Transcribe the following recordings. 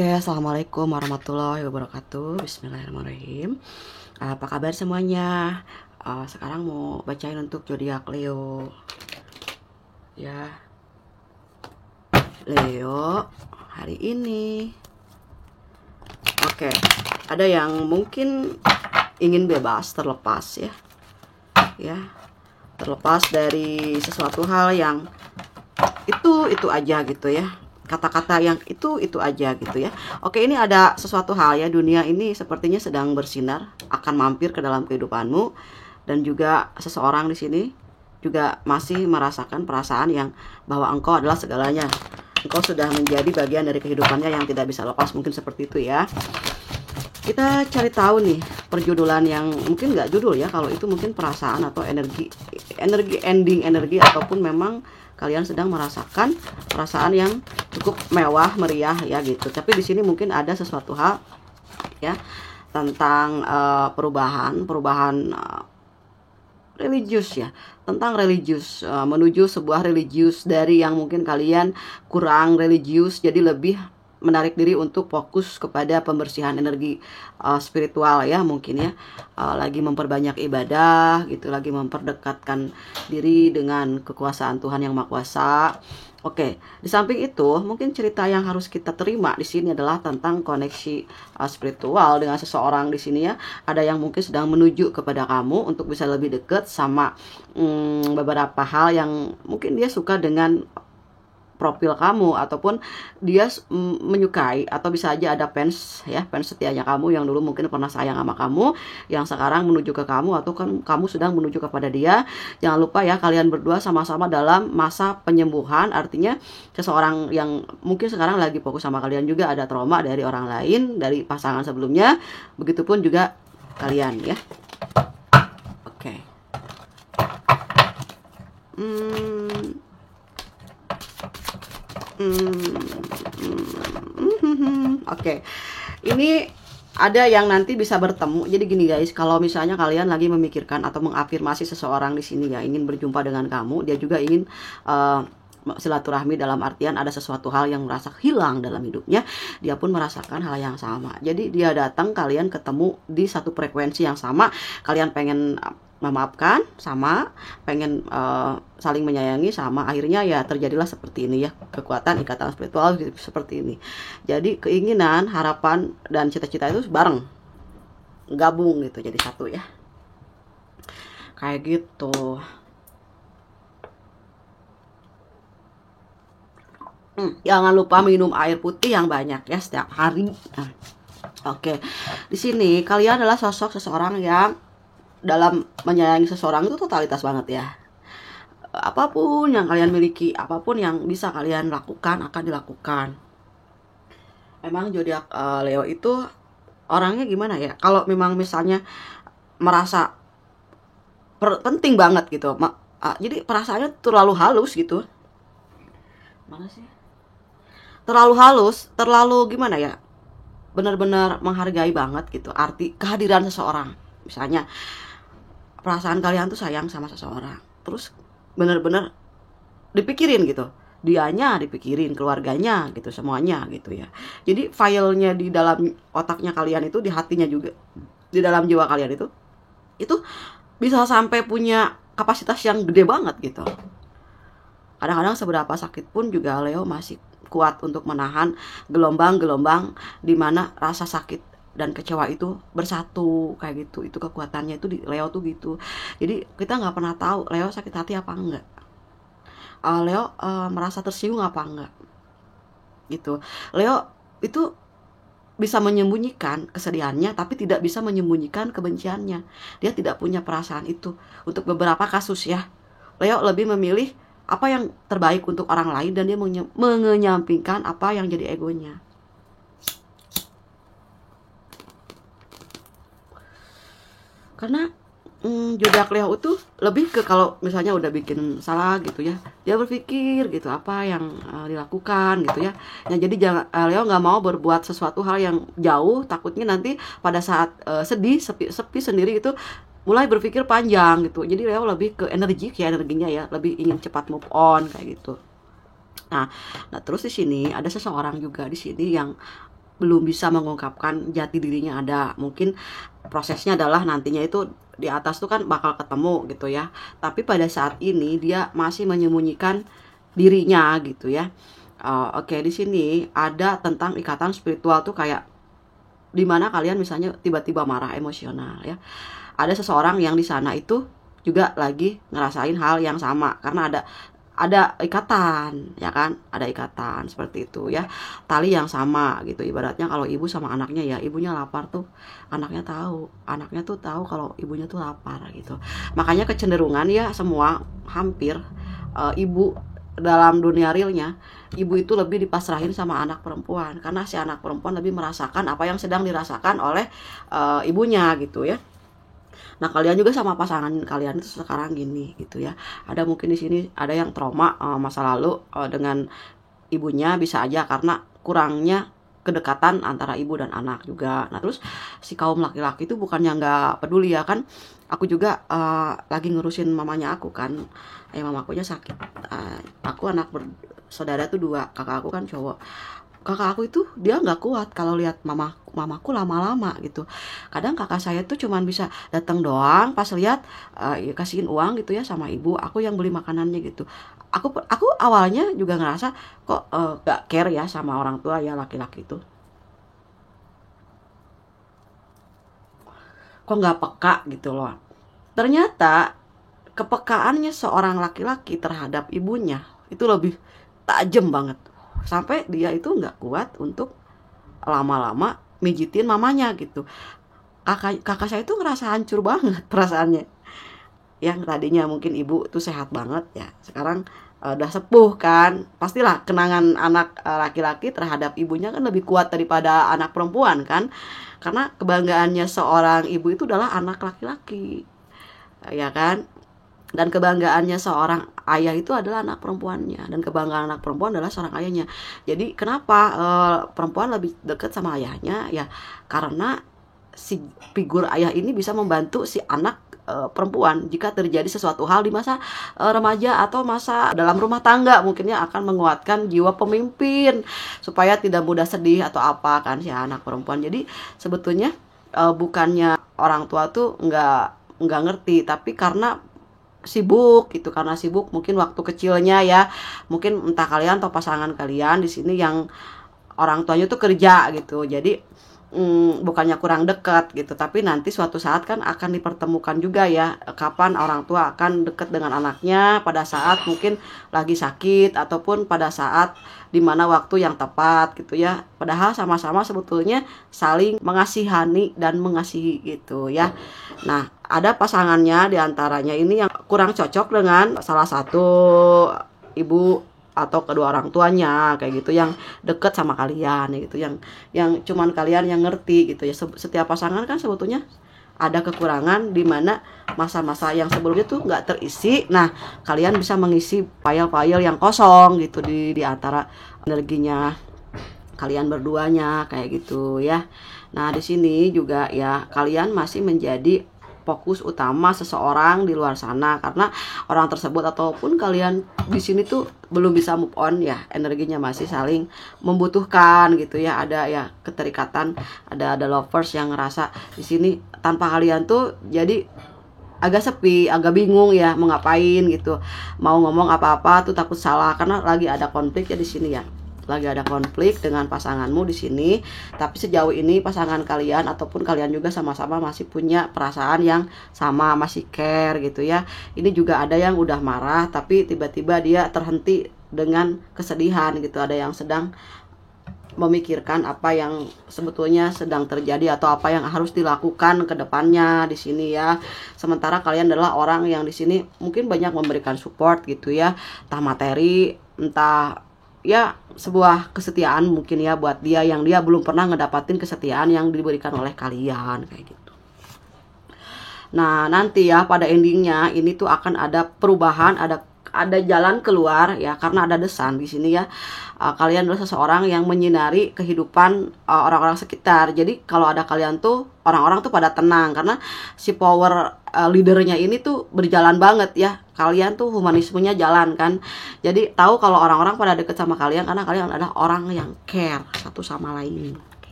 Oke, assalamualaikum warahmatullahi wabarakatuh. Bismillahirrahmanirrahim. Apa kabar semuanya? Sekarang mau bacain untuk zodiak Leo. Ya, Leo hari ini. Oke, ada yang mungkin ingin bebas, terlepas ya. Terlepas dari sesuatu hal yang itu aja gitu ya. Kata-kata yang itu aja gitu ya. Oke, ini ada sesuatu hal ya, dunia ini sepertinya sedang bersinar, akan mampir ke dalam kehidupanmu, dan juga seseorang di sini juga masih merasakan perasaan yang bahwa engkau adalah segalanya. Engkau sudah menjadi bagian dari kehidupannya yang tidak bisa lepas, mungkin seperti itu ya. Kita cari tahu nih perjudulan yang mungkin nggak judul ya, kalau itu mungkin perasaan atau energi ending energi, ataupun memang kalian sedang merasakan perasaan yang cukup mewah meriah ya gitu. Tapi di sini mungkin ada sesuatu hal ya tentang perubahan religius ya, tentang religius, menuju sebuah religius dari yang mungkin kalian kurang religius, jadi lebih menarik diri untuk fokus kepada pembersihan energi spiritual ya, mungkin ya, lagi memperbanyak ibadah gitu, lagi memperdekatkan diri dengan kekuasaan Tuhan yang Maha Kuasa. Oke, di samping itu mungkin cerita yang harus kita terima di sini adalah tentang koneksi spiritual dengan seseorang di sini ya. Ada yang mungkin sedang menuju kepada kamu untuk bisa lebih dekat sama beberapa hal yang mungkin dia suka dengan profil kamu, ataupun dia menyukai, atau bisa aja ada fans ya, fans setianya kamu yang dulu mungkin pernah sayang sama kamu, yang sekarang menuju ke kamu, atau kan kamu sedang menuju kepada dia. Jangan lupa ya, kalian berdua sama-sama dalam masa penyembuhan, artinya seseorang yang mungkin sekarang lagi fokus sama kalian juga ada trauma dari orang lain, dari pasangan sebelumnya, begitupun juga kalian ya. Oke. Oke, ini ada yang nanti bisa bertemu. Jadi gini guys, kalau misalnya kalian lagi memikirkan atau mengafirmasi seseorang di sini ya, ingin berjumpa dengan kamu, dia juga ingin silaturahmi, dalam artian ada sesuatu hal yang merasa hilang dalam hidupnya, dia pun merasakan hal yang sama. Jadi dia datang, kalian ketemu di satu frekuensi yang sama, kalian pengen memaafkan sama, pengen saling menyayangi sama, akhirnya ya terjadilah seperti ini ya, kekuatan ikatan spiritual seperti ini. Jadi keinginan, harapan, dan cita-cita itu bareng, gabung gitu, jadi satu ya, kayak gitu. Jangan lupa minum air putih yang banyak ya setiap hari. Oke, di sini kalian adalah sosok seseorang yang dalam menyayangi seseorang itu totalitas banget ya. Apapun yang kalian miliki, apapun yang bisa kalian lakukan akan dilakukan. Emang zodiak Leo itu orangnya gimana ya? Kalau memang misalnya merasa penting banget gitu, jadi perasaannya terlalu halus gitu. Mana sih? Terlalu halus, terlalu gimana ya? Benar-benar menghargai banget gitu arti kehadiran seseorang. Misalnya perasaan kalian tuh sayang sama seseorang, terus bener-bener dipikirin gitu, dianya dipikirin, keluarganya gitu, semuanya gitu ya. Jadi filenya di dalam otaknya kalian itu, di hatinya juga, di dalam jiwa kalian itu bisa sampai punya kapasitas yang gede banget gitu. Kadang-kadang seberapa sakit pun juga Leo masih kuat untuk menahan gelombang-gelombang di mana rasa sakit dan kecewa itu bersatu kayak gitu. Itu kekuatannya itu di Leo tuh gitu. Jadi kita nggak pernah tahu Leo sakit hati apa enggak, Leo merasa tersinggung apa enggak gitu. Leo itu bisa menyembunyikan kesedihannya, tapi tidak bisa menyembunyikan kebenciannya. Dia tidak punya perasaan itu. Untuk beberapa kasus ya, Leo lebih memilih apa yang terbaik untuk orang lain, dan dia mengenyampingkan apa yang jadi egonya. Karena zodiak Leo itu lebih ke kalau misalnya udah bikin salah gitu ya, dia berpikir gitu apa yang dilakukan gitu ya. Ya jadi jangan, Leo nggak mau berbuat sesuatu hal yang jauh, takutnya nanti pada saat sedih, sepi sendiri itu mulai berpikir panjang gitu. Jadi Leo lebih ke energinya ya, lebih ingin cepat move on kayak gitu. Nah terus di sini ada seseorang juga di sini yang belum bisa mengungkapkan jati dirinya ada. Mungkin prosesnya adalah nantinya itu di atas tuh kan bakal ketemu gitu ya. Tapi pada saat ini dia masih menyembunyikan dirinya gitu ya. Oke, di sini ada tentang ikatan spiritual tuh kayak dimana kalian misalnya tiba-tiba marah emosional ya. Ada seseorang yang di sana itu juga lagi ngerasain hal yang sama karena ada ikatan ya kan, ada ikatan seperti itu ya, tali yang sama gitu. Ibaratnya kalau ibu sama anaknya ya, ibunya lapar tuh anaknya tuh tahu kalau ibunya tuh lapar gitu. Makanya kecenderungan ya semua hampir ibu dalam dunia realnya, ibu itu lebih dipasrahin sama anak perempuan karena si anak perempuan lebih merasakan apa yang sedang dirasakan oleh ibunya gitu ya. Nah, kalian juga sama pasangan kalian itu sekarang gini gitu ya. Ada mungkin di sini ada yang trauma masa lalu dengan ibunya, bisa aja karena kurangnya kedekatan antara ibu dan anak juga. Nah, terus si kaum laki-laki itu bukannya nggak peduli ya kan. Aku juga lagi ngurusin mamanya aku kan. Mamakunya sakit. Aku anak bersaudara tuh 2, kakak aku kan cowok. Kakak aku itu dia nggak kuat kalau lihat mamaku lama-lama gitu. Kadang kakak saya tuh cuman bisa datang doang, pas lihat ya kasihin uang gitu ya sama ibu, aku yang beli makanannya gitu. Aku awalnya juga ngerasa kok gak care ya sama orang tua ya laki-laki itu. Kok nggak peka gitu loh. Ternyata kepekaannya seorang laki-laki terhadap ibunya itu lebih tajam banget. Sampai dia itu nggak kuat untuk lama-lama mijitin mamanya gitu. Kakak saya itu ngerasa hancur banget perasaannya. Yang tadinya mungkin ibu tuh sehat banget ya, sekarang udah sepuh kan. Pastilah kenangan anak laki-laki terhadap ibunya kan lebih kuat daripada anak perempuan kan. Karena kebanggaannya seorang ibu itu adalah anak laki-laki. Ya kan? Dan kebanggaannya seorang ayah itu adalah anak perempuannya, dan kebanggaan anak perempuan adalah seorang ayahnya. Jadi kenapa perempuan lebih dekat sama ayahnya ya, karena si figur ayah ini bisa membantu si anak perempuan jika terjadi sesuatu hal di masa remaja atau masa dalam rumah tangga, mungkinnya akan menguatkan jiwa pemimpin supaya tidak mudah sedih atau apa kan si anak perempuan. Jadi sebetulnya bukannya orang tua tuh nggak ngerti, tapi karena sibuk gitu, karena sibuk mungkin waktu kecilnya ya, mungkin entah kalian atau pasangan kalian di sini yang orang tuanya tuh kerja gitu, jadi bukannya kurang dekat gitu, tapi nanti suatu saat kan akan dipertemukan juga ya, kapan orang tua akan dekat dengan anaknya, pada saat mungkin lagi sakit ataupun pada saat dimana waktu yang tepat gitu ya, padahal sama-sama sebetulnya saling mengasihani dan mengasihi gitu ya. Nah, ada pasangannya diantaranya ini yang kurang cocok dengan salah satu ibu atau kedua orang tuanya kayak gitu, yang deket sama kalian gitu, yang cuman kalian yang ngerti gitu ya. Setiap pasangan kan sebetulnya ada kekurangan di mana masa-masa yang sebelumnya tuh nggak terisi. Nah, kalian bisa mengisi file-file yang kosong gitu di antara energinya kalian berduanya kayak gitu ya. Nah, di sini juga ya kalian masih menjadi fokus utama seseorang di luar sana, karena orang tersebut ataupun kalian di sini tuh belum bisa move on ya, energinya masih saling membutuhkan gitu ya. Ada ya keterikatan, ada lovers yang ngerasa di sini tanpa kalian tuh jadi agak sepi, agak bingung ya mau ngapain gitu, mau ngomong apa-apa tuh takut salah karena lagi ada konflik ya di sini ya. Lagi ada konflik dengan pasanganmu di sini, tapi sejauh ini pasangan kalian ataupun kalian juga sama-sama masih punya perasaan yang sama, masih care gitu ya. Ini juga ada yang udah marah tapi tiba-tiba dia terhenti dengan kesedihan gitu. Ada yang sedang memikirkan apa yang sebetulnya sedang terjadi atau apa yang harus dilakukan ke depannya di sini ya. Sementara kalian adalah orang yang di sini mungkin banyak memberikan support gitu ya, entah materi, entah ya sebuah kesetiaan mungkin ya buat dia, yang dia belum pernah ngedapatin kesetiaan yang diberikan oleh kalian kayak gitu. Nah, nanti ya pada endingnya ini tuh akan ada perubahan, ada jalan keluar ya, karena ada desan di sini ya. Kalian adalah seseorang yang menyinari kehidupan orang-orang sekitar. Jadi kalau ada kalian tuh orang-orang tuh pada tenang karena si power leadernya ini tuh berjalan banget ya. Kalian tuh humanismenya jalan kan. Jadi tahu kalau orang-orang pada deket sama kalian karena kalian adalah orang yang care satu sama lain.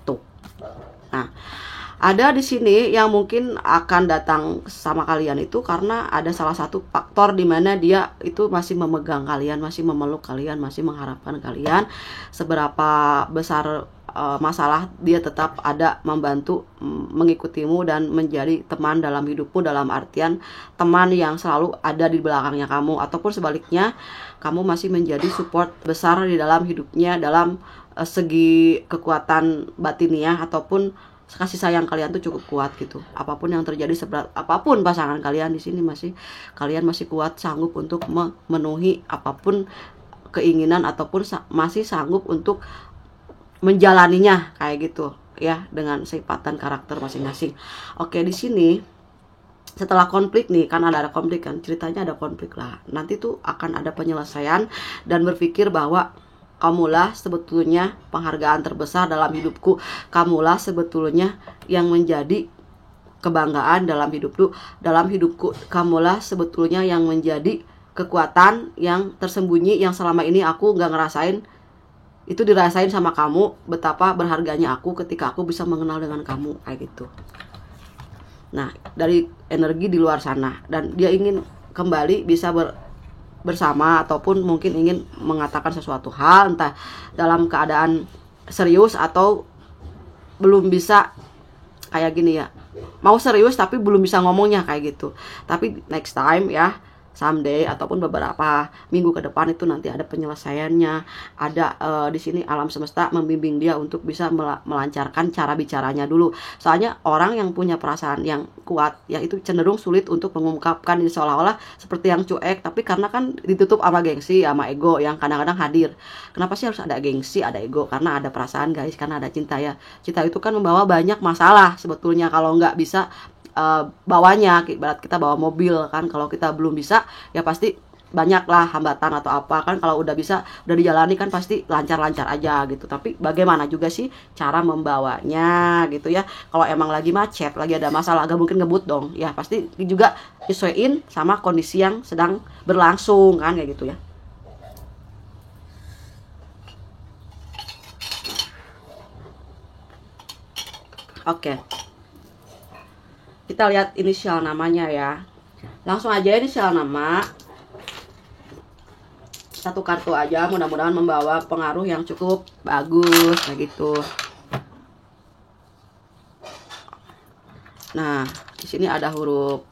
Tuh. Nah, ada di sini yang mungkin akan datang sama kalian itu karena ada salah satu faktor di mana dia itu masih memegang kalian, masih memeluk kalian, masih mengharapkan kalian. Seberapa besar masalah, dia tetap ada membantu, mengikutimu dan menjadi teman dalam hidupmu, dalam artian teman yang selalu ada di belakangnya kamu, ataupun sebaliknya kamu masih menjadi support besar di dalam hidupnya, dalam segi kekuatan batiniah ataupun kasih sayang kalian tuh cukup kuat gitu. Apapun yang terjadi, seberat apapun pasangan kalian di sini kalian masih kuat, sanggup untuk memenuhi apapun keinginan ataupun masih sanggup untuk menjalaninya kayak gitu ya, dengan sifat dan karakter masing-masing. Oke, di sini setelah konflik nih, kan ada konflik kan, ceritanya ada konflik lah. Nanti tuh akan ada penyelesaian dan berpikir bahwa kamulah sebetulnya penghargaan terbesar dalam hidupku. Kamulah sebetulnya yang menjadi kebanggaan dalam hidupku. Kamulah sebetulnya yang menjadi kekuatan yang tersembunyi, yang selama ini aku nggak ngerasain. Itu dirasain sama kamu, betapa berharganya aku ketika aku bisa mengenal dengan kamu, kayak gitu. Nah, dari energi di luar sana, dan dia ingin kembali bisa bersama, ataupun mungkin ingin mengatakan sesuatu hal, entah dalam keadaan serius atau belum bisa, kayak gini ya, mau serius tapi belum bisa ngomongnya kayak gitu. Tapi next time ya, someday ataupun beberapa minggu ke depan itu nanti ada penyelesaiannya. Ada di sini alam semesta membimbing dia untuk bisa melancarkan cara bicaranya dulu. Soalnya orang yang punya perasaan yang kuat ya itu cenderung sulit untuk mengungkapkan, ini seolah-olah seperti yang cuek, tapi karena kan ditutup sama gengsi, sama ego yang kadang-kadang hadir. Kenapa sih harus ada gengsi, ada ego? Karena ada perasaan guys, karena ada cinta ya. Cinta itu kan membawa banyak masalah sebetulnya kalau nggak bisa bawanya. Ibarat kita bawa mobil kan, kalau kita belum bisa ya pasti banyaklah hambatan atau apa kan. Kalau udah bisa, udah dijalani kan pasti lancar-lancar aja gitu. Tapi bagaimana juga sih cara membawanya gitu ya. Kalau emang lagi macet, lagi ada masalah, gak mungkin ngebut dong ya, pasti juga disesuaiin sama kondisi yang sedang berlangsung kan, kayak gitu ya. Oke, kita lihat inisial namanya ya. Langsung aja inisial nama. Satu kartu aja, mudah-mudahan membawa pengaruh yang cukup bagus kayak gitu. Nah, di sini ada huruf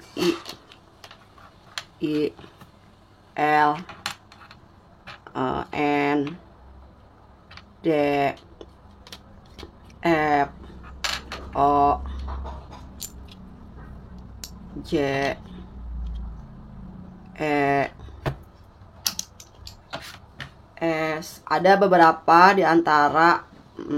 I, L, N, D, F, O, J, E, S. Ada beberapa di antara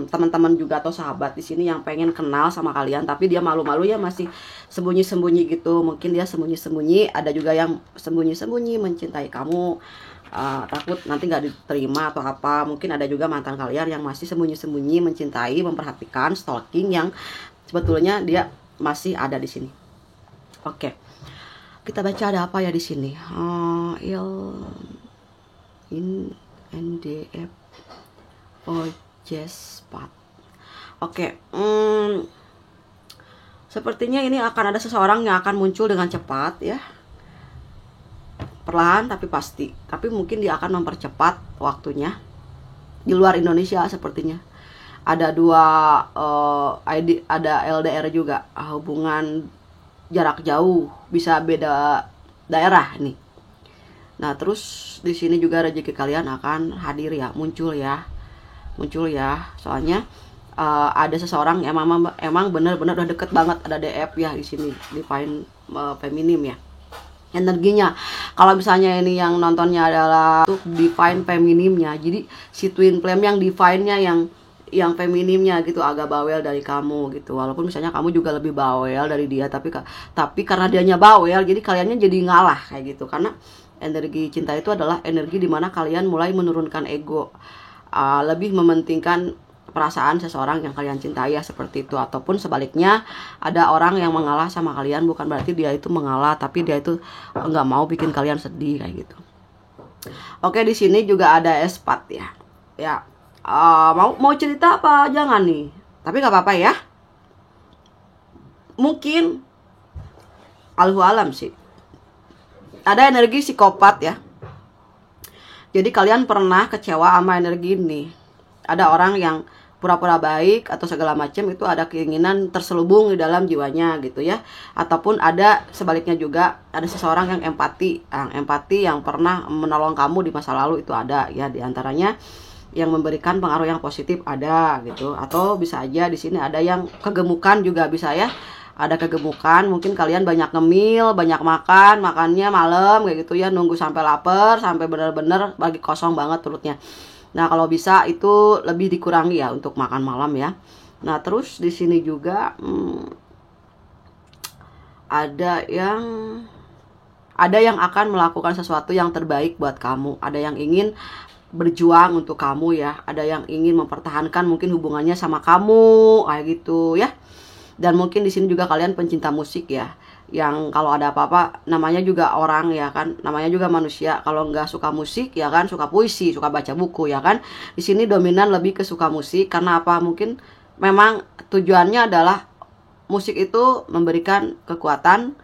teman-teman juga atau sahabat di sini yang pengen kenal sama kalian, tapi dia malu-malu ya, masih sembunyi-sembunyi gitu. Mungkin dia sembunyi-sembunyi. Ada juga yang sembunyi-sembunyi mencintai kamu, takut nanti nggak diterima atau apa. Mungkin ada juga mantan kalian yang masih sembunyi-sembunyi mencintai, memperhatikan, stalking, yang sebetulnya dia masih ada di sini. Oke, kita baca ada apa ya di sini. NDF Jespat. Oke, sepertinya ini akan ada seseorang yang akan muncul dengan cepat ya, perlahan tapi pasti. Tapi mungkin dia akan mempercepat waktunya. Di luar Indonesia sepertinya. Ada dua ID, ada LDR juga, hubungan jarak jauh, bisa beda daerah nih. Nah, terus di sini juga rezeki kalian akan hadir ya, muncul ya. Soalnya ada seseorang yang emang benar-benar udah deket banget, ada DF ya di sini, divine feminim ya. Energinya, kalau misalnya ini yang nontonnya adalah untuk divine feminimnya, jadi si twin flame yang divine-nya yang feminimnya gitu agak bawel dari kamu gitu. Walaupun misalnya kamu juga lebih bawel dari dia, tapi karena dianya bawel, jadi kaliannya jadi ngalah kayak gitu. Karena energi cinta itu adalah energi dimana kalian mulai menurunkan ego, lebih mementingkan perasaan seseorang yang kalian cintai ya, seperti itu. Ataupun sebaliknya, ada orang yang mengalah sama kalian, bukan berarti dia itu mengalah, tapi dia itu nggak mau bikin kalian sedih kayak gitu. Oke, di sini juga ada espat ya. Ya, mau cerita apa jangan nih? Tapi nggak apa-apa ya. Mungkin Allahu alam sih. Ada energi psikopat ya. Jadi kalian pernah kecewa sama energi ini. Ada orang yang pura-pura baik atau segala macam, itu ada keinginan terselubung di dalam jiwanya gitu ya. Ataupun ada sebaliknya juga, ada seseorang yang empati yang pernah menolong kamu di masa lalu, itu ada ya. Di antaranya yang memberikan pengaruh yang positif ada gitu. Atau bisa aja di sini ada yang kegemukan juga bisa ya. Ada kegemukan, mungkin kalian banyak ngemil, banyak makannya malam kayak gitu ya, nunggu sampai lapar, sampai bener-bener lagi kosong banget perutnya. Nah, kalau bisa itu lebih dikurangi ya untuk makan malam ya. Nah, terus di sini juga ada yang akan melakukan sesuatu yang terbaik buat kamu. Ada yang ingin berjuang untuk kamu ya. Ada yang ingin mempertahankan mungkin hubungannya sama kamu kayak gitu ya. Dan mungkin di sini juga kalian pencinta musik ya, yang kalau ada apa-apa namanya juga orang ya kan, namanya juga manusia. Kalau nggak suka musik ya kan, suka puisi, suka baca buku ya kan. Di sini dominan lebih ke suka musik karena apa? Mungkin memang tujuannya adalah musik itu memberikan kekuatan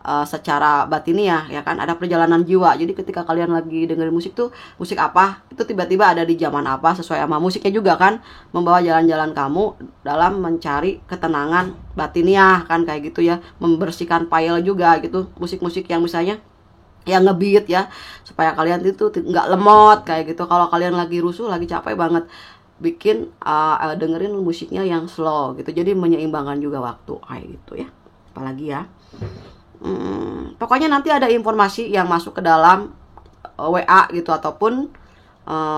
secara batiniah ya kan, ada perjalanan jiwa. Jadi ketika kalian lagi dengerin musik tuh, musik apa itu tiba-tiba ada di zaman apa, sesuai sama musiknya juga kan, membawa jalan-jalan kamu dalam mencari ketenangan batiniah kan kayak gitu ya, membersihkan file juga gitu. Musik-musik yang misalnya yang ngebeat ya, supaya kalian itu nggak lemot kayak gitu. Kalau kalian lagi rusuh, lagi capek banget, bikin dengerin musiknya yang slow gitu, jadi menyeimbangkan juga waktu kayak gitu ya. Apalagi ya, pokoknya nanti ada informasi yang masuk ke dalam WA gitu ataupun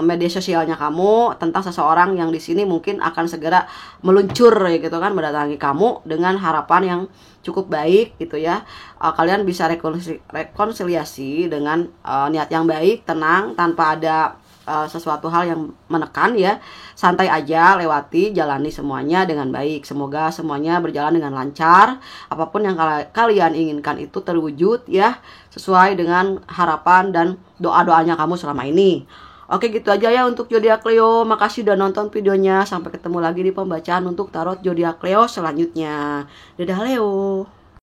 media sosialnya kamu tentang seseorang yang di sini mungkin akan segera meluncur ya gitu kan, mendatangi kamu dengan harapan yang cukup baik gitu ya. Kalian bisa rekonsiliasi dengan niat yang baik, tenang, tanpa ada sesuatu hal yang menekan ya. Santai aja, lewati, jalani semuanya dengan baik. Semoga semuanya berjalan dengan lancar. Apapun yang kalian inginkan itu terwujud ya, sesuai dengan harapan dan doa-doanya kamu selama ini. Oke, gitu aja ya untuk zodiak Leo. Makasih udah nonton videonya. Sampai ketemu lagi di pembacaan untuk tarot zodiak Leo selanjutnya. Dadah Leo.